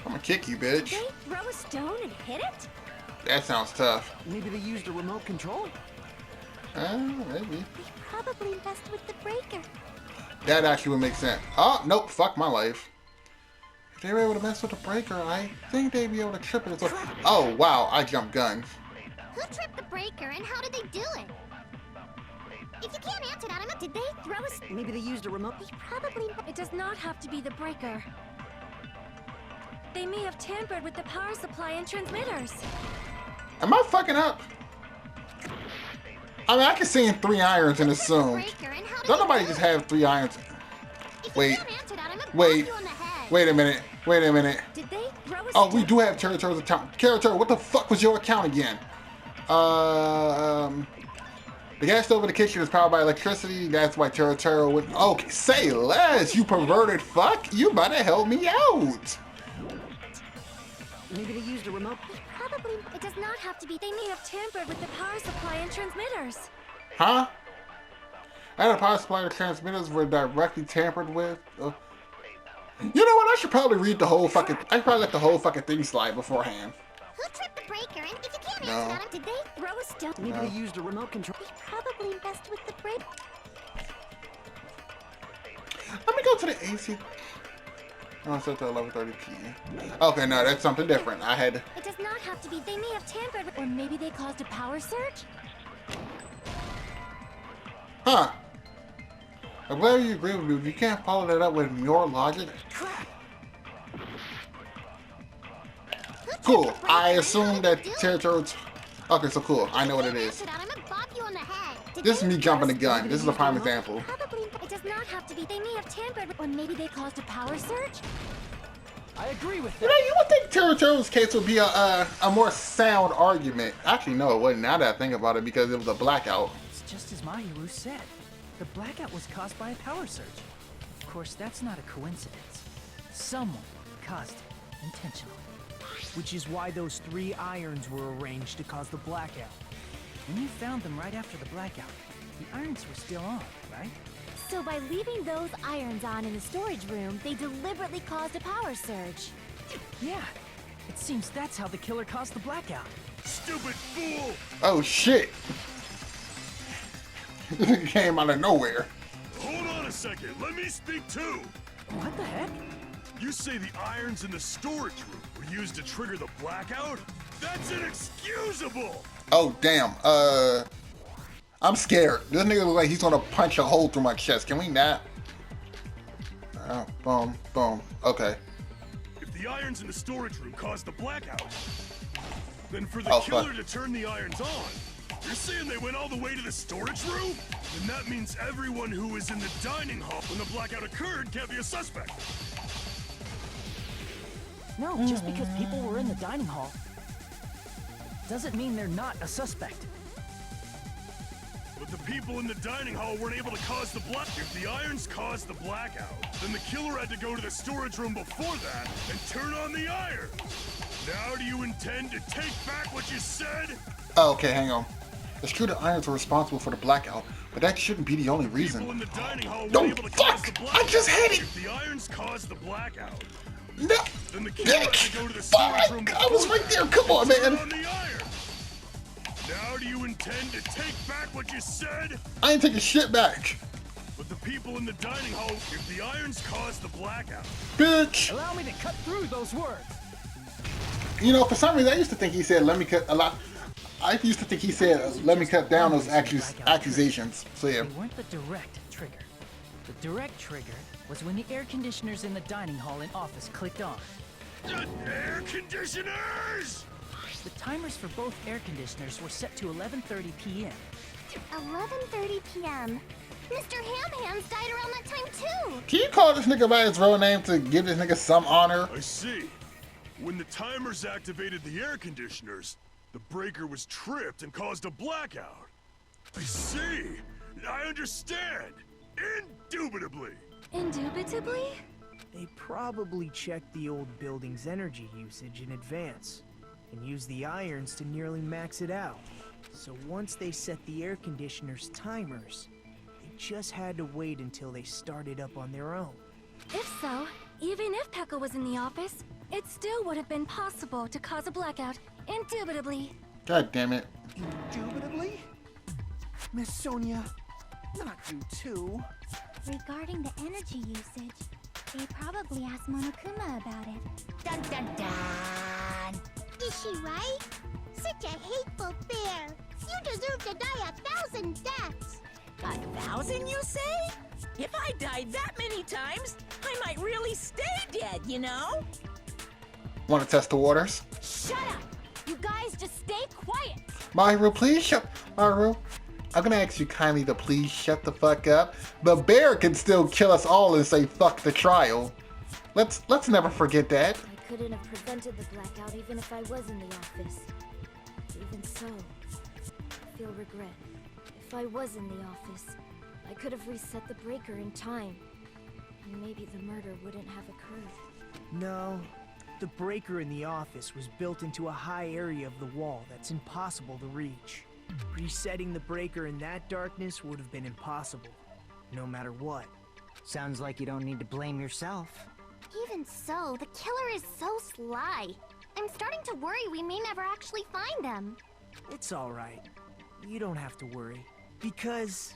I'm gonna kick you, Did bitch. they throw a stone and hit it? That sounds tough. Maybe they used a remote control? Maybe. They probably messed with the breaker. That actually would make sense. Oh, nope, fuck my life. If they were able to mess with the breaker, I think they'd be able to trip it as well. Oh, wow, I jumped guns. Who tripped the breaker, and how did they do it? If you can't answer that, I'm gonna... Did they throw a... Maybe they used a remote... They probably... It does not have to be the breaker. They may have tampered with the power supply and transmitters. Am I fucking up? I mean, I can see in 3 irons and assume. Breaker, and how did Don't they nobody do just it? have 3 irons. If you Wait. can't answer that, I'm gonna Wait. bop you on the head. Wait a minute. Wait a minute. Did they throw a Oh, stone? we do have Teruto's account. Teruto, what the fuck was your account again? The gas stove in the kitchen is powered by electricity. That's why Teruto would... Okay, say less, you perverted fuck. You better help me out. Maybe they used a remote... They probably... It does not have to be. They may have tampered with the power supply and transmitters. Huh? And the power supply and transmitters were directly tampered with. You know what? I should probably read the whole fucking... I should probably let the whole fucking thing slide beforehand. Who tripped the breaker, and if you can't No. answer that, did they Throw a stone. Maybe they used a remote control... They probably messed with the breaker. Let me go to the AC. Oh, it's at 11:30 p.m. Okay, no, that's something different. I had... It does not have to be. They may have tampered with... Or maybe they caused a power surge? Huh. I'm glad you agree with me, but you can't follow that up with your logic. Cool. I assume that territory... Okay, so cool. I know what it is. Answer that, I'm gonna bop you on the head. Did This is they me jumping the gun. This is a prime example. probably... It does not have to be. They may have tampered with... Or maybe they caused a power surge? I agree with You that. know, you would think Teruto's case would be a more sound argument. Actually, no, it wasn't. Now that I think about it, because it was a blackout. It's just as Mahiru said. The blackout was caused by a power surge. Of course, that's not a coincidence. Someone caused it intentionally. Which is why those 3 irons were arranged to cause the blackout. When you found them right after the blackout, the irons were still on, right? So by leaving those irons on in the storage room, they deliberately caused a power surge. Yeah. It seems that's how the killer caused the blackout. Stupid fool! Oh, shit. It came out of nowhere. Hold on a second, let me speak too! What the heck? You say the irons in the storage room were used to trigger the blackout? That's inexcusable! Oh, damn. I'm scared. This nigga look like he's gonna punch a hole through my chest. Can we not? Boom, boom. Okay. If the irons in the storage room caused the blackout, then for the Oh, killer fuck. to turn the irons on, you're saying they went all the way to the storage room? Then that means everyone who was in the dining hall when the blackout occurred can't be a suspect. No, just because people were in the dining hall doesn't mean they're not a suspect. But the people in the dining hall weren't able to cause the If the irons caused the blackout, then the killer had to go to the storage room before that and turn on the iron. Now do you intend to take back what you said? Oh, okay, hang on. It's true the irons were responsible for the blackout, but that shouldn't be the only People reason. in the dining hall No, weren't able to cause fuck! the blackout. I just had it! If the irons caused the blackout, No! then the killer had to go to the storage room Fuck! I was before right there. that Come on, and turn man. on the iron. Now do you intend to take back what you said? I ain't taking shit back. But the people in the dining hall, if the irons caused the blackout, Bitch! Allow me to cut through those words. You know, for some reason, I used to think he said, let me cut a lot. I used to think he said, let me cut down those accusations. So, yeah. They weren't the direct trigger. The direct trigger was when the air conditioners in the dining hall and office clicked on. the air conditioners! The timers for both air conditioners were set to 11:30 p.m. 11:30 p.m. Mr. Ham-Hands died around that time too. Can you call this nigga by his real name to give this nigga some honor? I see. When the timers activated the air conditioners, the breaker was tripped and caused a blackout. I see. I understand. Indubitably. Indubitably? They probably checked the old building's energy usage in advance and used the irons to nearly max it out. So once they set the air conditioner's timers, they just had to wait until they started up on their own. If so, even if Pekka was in the office, it still would have been possible to cause a blackout. Indubitably. God damn it. Indubitably? Miss Sonia, not you too. Regarding the energy usage, they probably asked Monokuma about it. Dun dun dun! Is she right? Such a hateful bear. You deserve to die 1,000 deaths. 1,000, you say? If I died that many times, I might really stay dead, you know? Want to test the waters? Shut up! You guys just stay quiet. Maru, please shut. Maru, I'm gonna ask you kindly to please shut the fuck up. The bear can still kill us all and say fuck the trial. Let's never forget that. I couldn't have prevented the blackout even if I was in the office. Even so, I feel regret. If I was in the office, I could have reset the breaker in time. And maybe the murder wouldn't have occurred. No, the breaker in the office was built into a high area of the wall that's impossible to reach. Resetting the breaker in that darkness would have been impossible, no matter what. Sounds like you don't need to blame yourself. Even so, the killer is so sly. I'm starting to worry we may never actually find them. It's alright. You don't have to worry. Because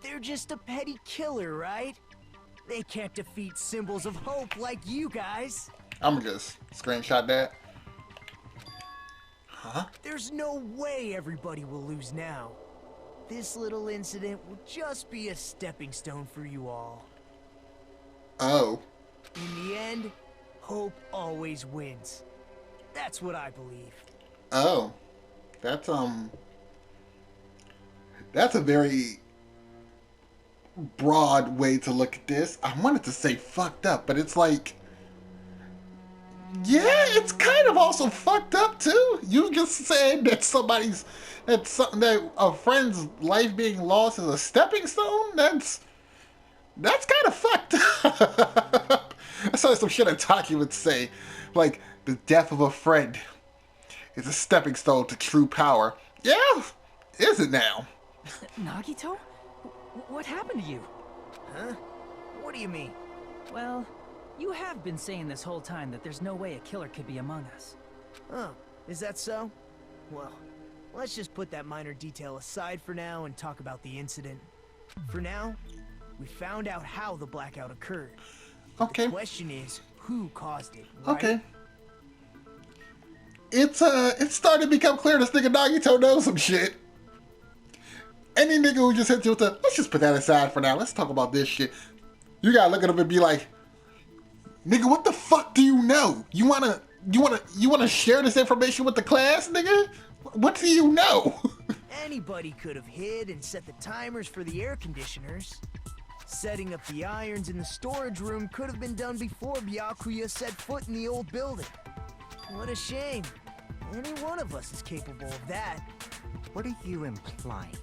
they're just a petty killer, right? They can't defeat symbols of hope like you guys. I'm gonna just screenshot that. Huh? There's no way everybody will lose now. This little incident will just be a stepping stone for you all. Oh. In the end, hope always wins. That's what I believe. Oh. That's a very broad way to look at this. I wanted to say fucked up, but it's like, yeah, it's kind of also fucked up too. You just said that that a friend's life being lost is a stepping stone. That's kind of fucked up. That's like some shit a Taki would say, like the death of a friend is a stepping stone to true power. Yeah, is it now? Nagito? What happened to you? Huh? What do you mean? Well, you have been saying this whole time that there's no way a killer could be among us. Oh, is that so? Well, let's just put that minor detail aside for now and talk about the incident. For now, we found out how the blackout occurred. Okay. The question is, who caused it, right? Okay. It's starting to become clear this nigga Nagito knows some shit. Any nigga who just hits you with the, let's just put that aside for now, let's talk about this shit. You gotta look at him and be like, nigga, what the fuck do you know? You wanna share this information with the class, nigga? What do you know? Anybody could have hid and set the timers for the air conditioners. Setting up the irons in the storage room could have been done before Byakuya set foot in the old building. What a shame. Any one of us is capable of that. What are you implying?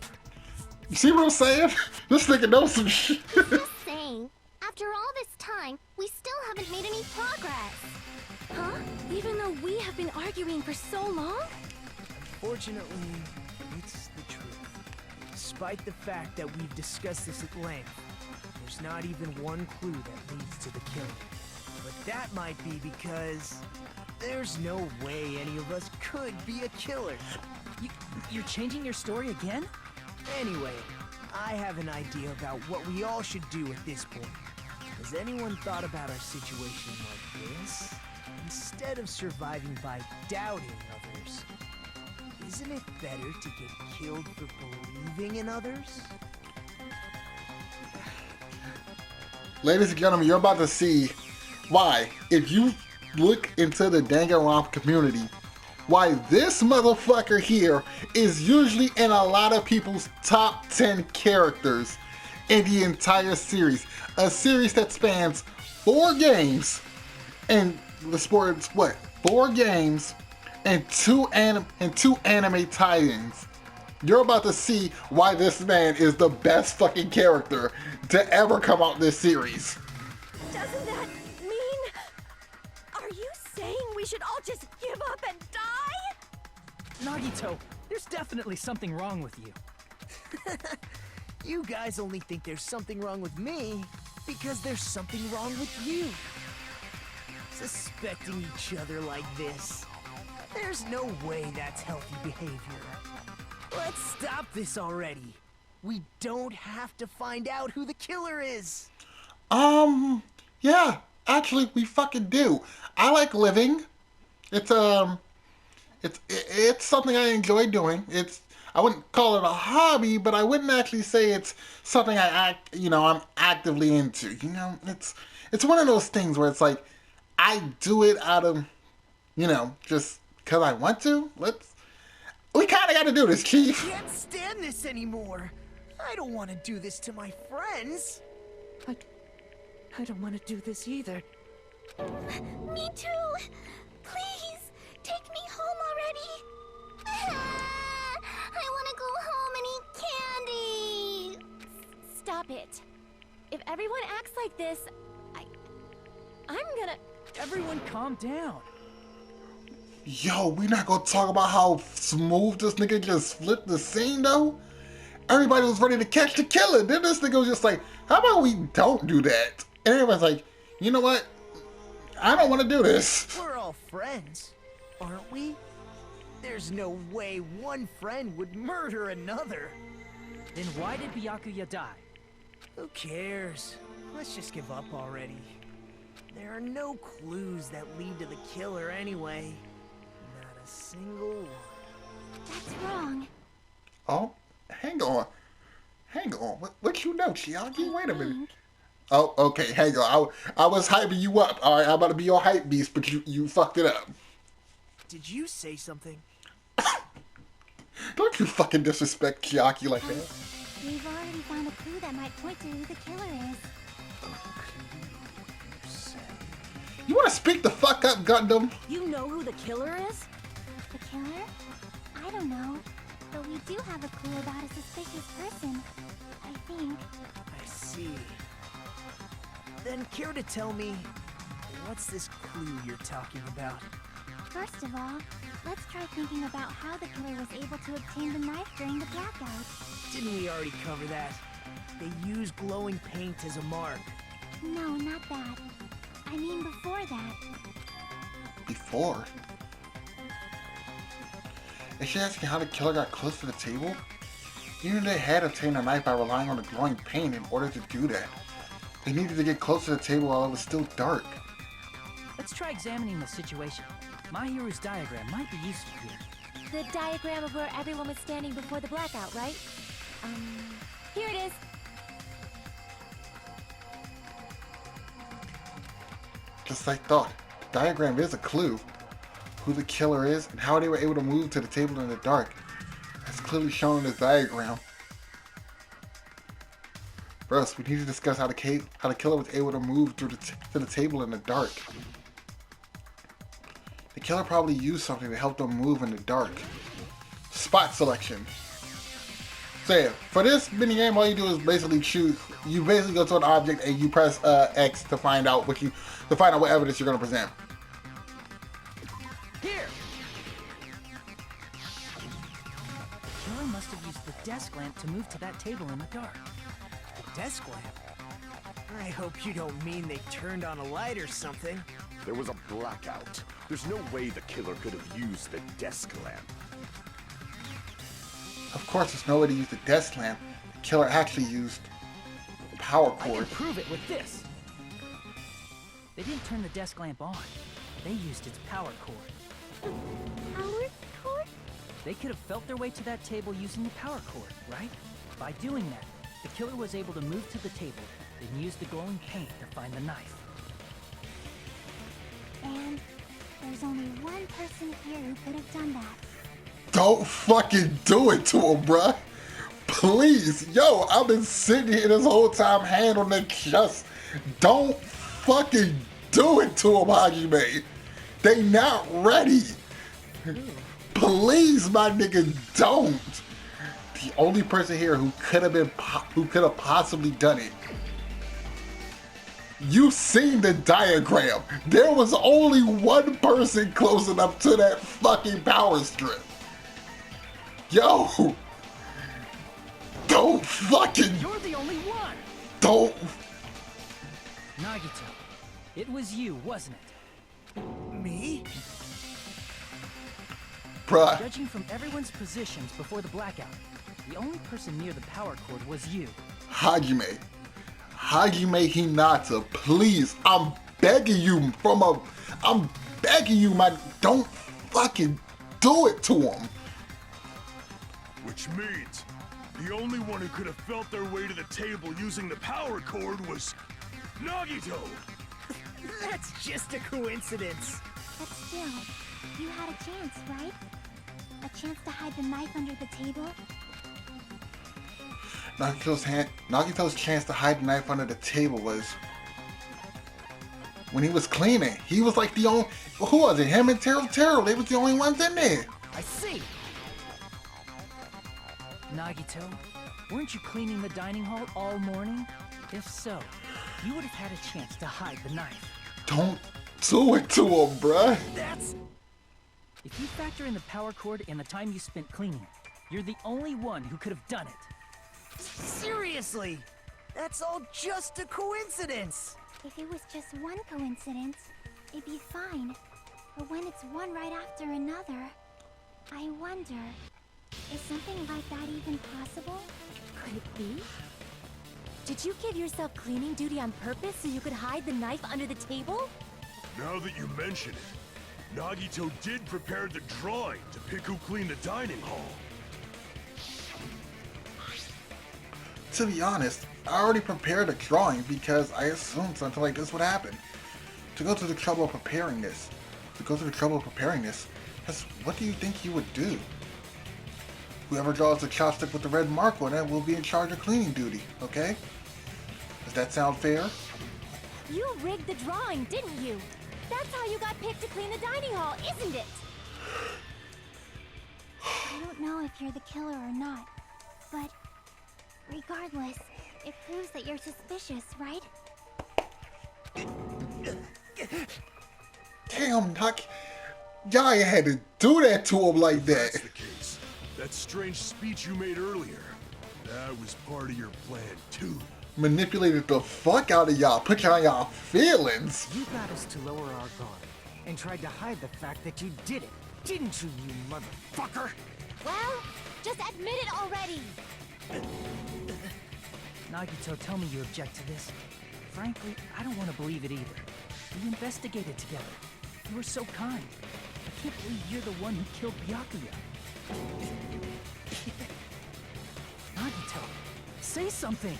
You see what I'm saying? This nigga knows some shit. Just saying, after all this time, we still haven't made any progress. Huh? Even though we have been arguing for so long? Fortunately, it's the truth. Despite the fact that we've discussed this at length, there's not even one clue that leads to the killing. But that might be because there's no way any of us could be a killer. You're changing your story again? Anyway, I have an idea about what we all should do at this point. Has anyone thought about our situation like this? Instead of surviving by doubting others, isn't it better to get killed for believing in others? Ladies and gentlemen, you're about to see why, if you look into the Danganronpa community, why this motherfucker here is usually in a lot of people's top 10 characters in the entire series. A series that spans 4 games, and the sports, what? 4 games and 2 anime tie-ins. You're about to see why this man is the best fucking character to ever come out this series. Doesn't that mean... Are you saying we should all just give up and die? Nagito, there's definitely something wrong with you. You guys only think there's something wrong with me because there's something wrong with you. Suspecting each other like this. There's no way that's healthy behavior. Let's stop this already. We don't have to find out who the killer is. Yeah, actually we fucking do. I like living. It's something I enjoy doing. I wouldn't call it a hobby, but I wouldn't actually say it's something I'm actively into. You know, it's one of those things where it's like I do it out of, just because I want to. We kind of got to do this, Chief. I can't stand this anymore. I don't want to do this to my friends. I don't want to do this either. Me too. Please, take me home already. I want to go home and eat candy. Stop it. If everyone acts like this, I'm gonna... Everyone calm down. Yo, we not gonna talk about how smooth this nigga just flipped the scene though? Everybody was ready to catch the killer. Then this nigga was just like, how about we don't do that? And everybody's like, you know what? I don't want to do this. We're all friends, aren't we? There's no way one friend would murder another. Then why did Byakuya die? Who cares? Let's just give up already. There are no clues that lead to the killer anyway. Not a single one. That's wrong. Oh, hang on. What you know, Chiaki? Wait a minute. Oh, okay, hang on. I was hyping you up. All right, I'm about to be your hype beast, but you fucked it up. Did you say something? Don't you fucking disrespect Chiaki like that. We've already found a clue that might point to who the killer is. You want to speak the fuck up, Gundam? You know who the killer is? The killer? I don't know. But we do have a clue about a suspicious person. I think. I see. Then care to tell me, what's this clue you're talking about? First of all, let's try thinking about how the killer was able to obtain the knife during the blackout. Didn't we already cover that? They use glowing paint as a mark. No, not that. I mean before that. Before? Is she asking how the killer got close to the table? Even they had obtained a knife by relying on the glowing paint in order to do that. They needed to get close to the table while it was still dark. try examining the situation. My hero's diagram might be useful here. The diagram of where everyone was standing before the blackout, right? Here it is. Just like I thought, the diagram is a clue. Who the killer is and how they were able to move to the table in the dark. That's clearly shown in this diagram. First, we need to discuss how the killer was able to move to the table in the dark. The killer probably used something to help them move in the dark. Spot selection. So yeah, for this minigame, all you do is basically choose. You basically go to an object and you press X to find out what evidence you're going to present. Here. The killer must have used the desk lamp to move to that table in the dark. Desk lamp? I hope you don't mean they turned on a light or something. There was a blackout. There's no way the killer could have used the desk lamp. Of course, there's no way to use the desk lamp. The killer actually used the power I cord. can prove it with this. They didn't turn the desk lamp on. They used its power cord. Power cord? They could have felt their way to that table using the power cord, right? By doing that, the killer was able to move to the table, then use the glowing paint to find the knife. And there's only one person here who could have done that. Don't fucking do it to him, bruh. Please. Yo, I've been sitting here this whole time, hand on the chest. Don't fucking do it to him, Hajime. They not ready. Please, my nigga, don't. The only person here who could have possibly done it. You seen the diagram. There was only one person close enough to that fucking power strip. Yo, don't fucking. You're the only one. Don't. Nagito, it was you, wasn't it? Me? Bruh. Judging from everyone's positions before the blackout, the only person near the power cord was you. Hajime Hinata, please, I'm begging you I'm begging you, man, don't fucking do it to him. Which means the only one who could have felt their way to the table using the power cord was Nagito! That's just a coincidence. But still, you had a chance, right? A chance to hide the knife under the table? Nagito's chance to hide the knife under the table was when he was cleaning. He was like the only. Who was it? Him and Taro. They was the only ones in there. I see. Nagito, weren't you cleaning the dining hall all morning? If so, you would have had a chance to hide the knife. Don't do it to him, bruh. If you factor in the power cord and the time you spent cleaning it, you're the only one who could have done it. Seriously? That's all just a coincidence. If it was just one coincidence, it'd be fine. But when it's one right after another, I wonder, is something like that even possible? Could it be? Did you give yourself cleaning duty on purpose so you could hide the knife under the table? Now that you mention it, Nagito did prepare the drawing to pick who cleaned the dining hall. To be honest, I already prepared a drawing because I assumed something like this would happen. To go to the trouble of preparing this, what do you think you would do? Whoever draws the chopstick with the red mark on it will be in charge of cleaning duty, okay? Does that sound fair? You rigged the drawing, didn't you? That's how you got picked to clean the dining hall, isn't it? I don't know if you're the killer or not, but regardless, it proves that you're suspicious, right? Damn, Doc. Y'all had to do that to him like that. That's the case. That strange speech you made earlier, that was part of your plan too. Manipulated the fuck out of y'all, put y'all in y'all feelings. You got us to lower our guard and tried to hide the fact that you did it, didn't you, you motherfucker? Well, just admit it already! Nagito, tell me you object to this. Frankly, I don't want to believe it either. We investigated together. You were so kind. I can't believe you're the one who killed Byakuya. Nagito, say something!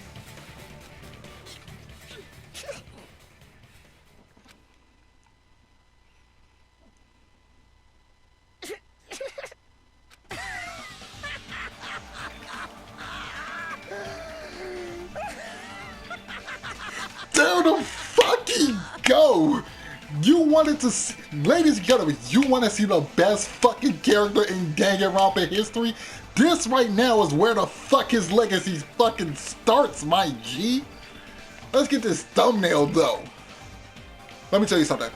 There the fucking go! You wanted to see, ladies and gentlemen, you want to see the best fucking character in Danganronpa history? This right now is where the fuck his legacy fucking starts, my G. Let's get this thumbnail though. Let me tell you something.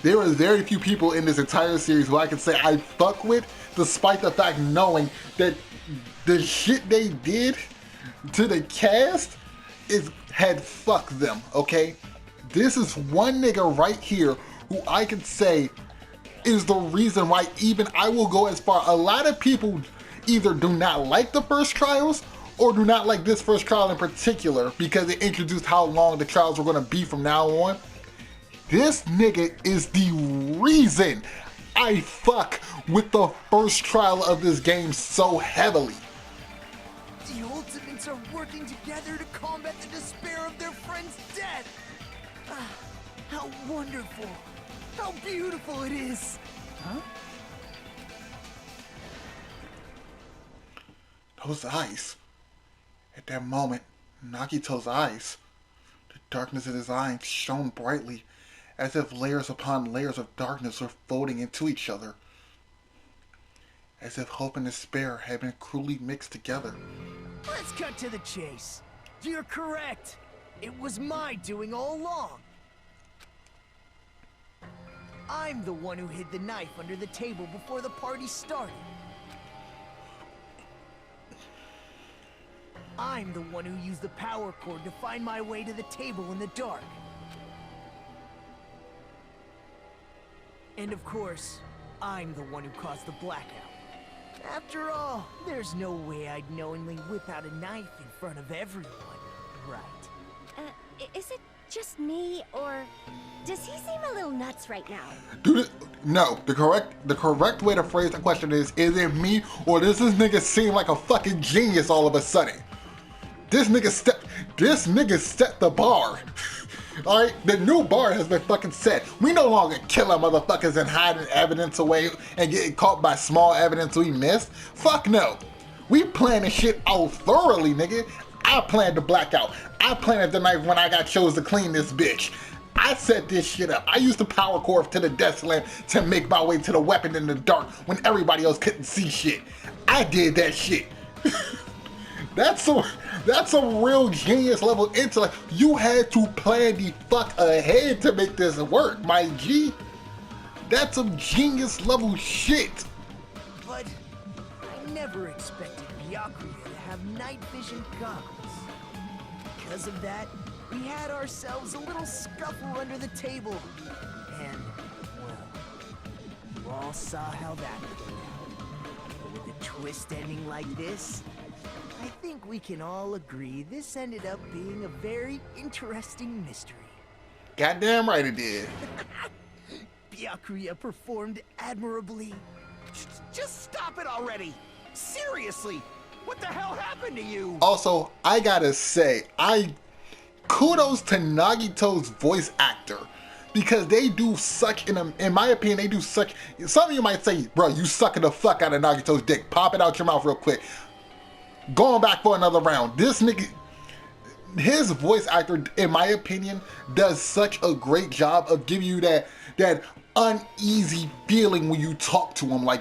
There are very few people in this entire series who I can say I fuck with, despite the fact knowing that the shit they did to the cast had fucked them, okay? This is one nigga right here who I can say is the reason why even I will go as far. A lot of people either do not like the first trials or do not like this first trial in particular because it introduced how long the trials were gonna be from now on. This nigga is the reason I fuck with the first trial of this game so heavily. The Ultimates are working together to combat the despair of their friend's death. Ah, how wonderful. How beautiful it is. Huh? Those eyes. At that moment, Nagito's eyes. The darkness of his eyes shone brightly, as if layers upon layers of darkness were folding into each other. As if hope and despair had been cruelly mixed together. Let's cut to the chase. You're correct. It was my doing all along. I'm the one who hid the knife under the table before the party started. I'm the one who used the power cord to find my way to the table in the dark. And of course, I'm the one who caused the blackout. After all, there's no way I'd knowingly whip out a knife in front of everyone, right? Is it just me, or does he seem a little nuts right now? Dude, no. The correct way to phrase the question is it me or does this nigga seem like a fucking genius all of a sudden? This nigga set the bar. Alright, the new bar has been fucking set. We no longer killing motherfuckers and hiding evidence away and getting caught by small evidence we missed. Fuck no. We planning shit out thoroughly, nigga. I planned the blackout. I planted the knife when I got chose to clean this bitch. I set this shit up. I used the power cord to the desk lamp to make my way to the weapon in the dark when everybody else couldn't see shit. I did that shit. That's a real genius level intellect. You had to plan the fuck ahead to make this work, my G. That's some genius level shit. But I never expected Byakuya to have night vision goggles. Because of that, we had ourselves a little scuffle under the table. And, well, you all saw how that played out. With the twist ending like this, I think we can all agree this ended up being a very interesting mystery. Goddamn right it did. Byakuya performed admirably. Just stop it already! Seriously! What the hell happened to you? Also, I gotta say, kudos to Nagito's voice actor. Because they do such, in my opinion, they do such, some of you might say, bro, you sucking the fuck out of Nagito's dick. Pop it out your mouth real quick. Going back for another round. This nigga, his voice actor, in my opinion, does such a great job of giving you that uneasy feeling when you talk to him like this.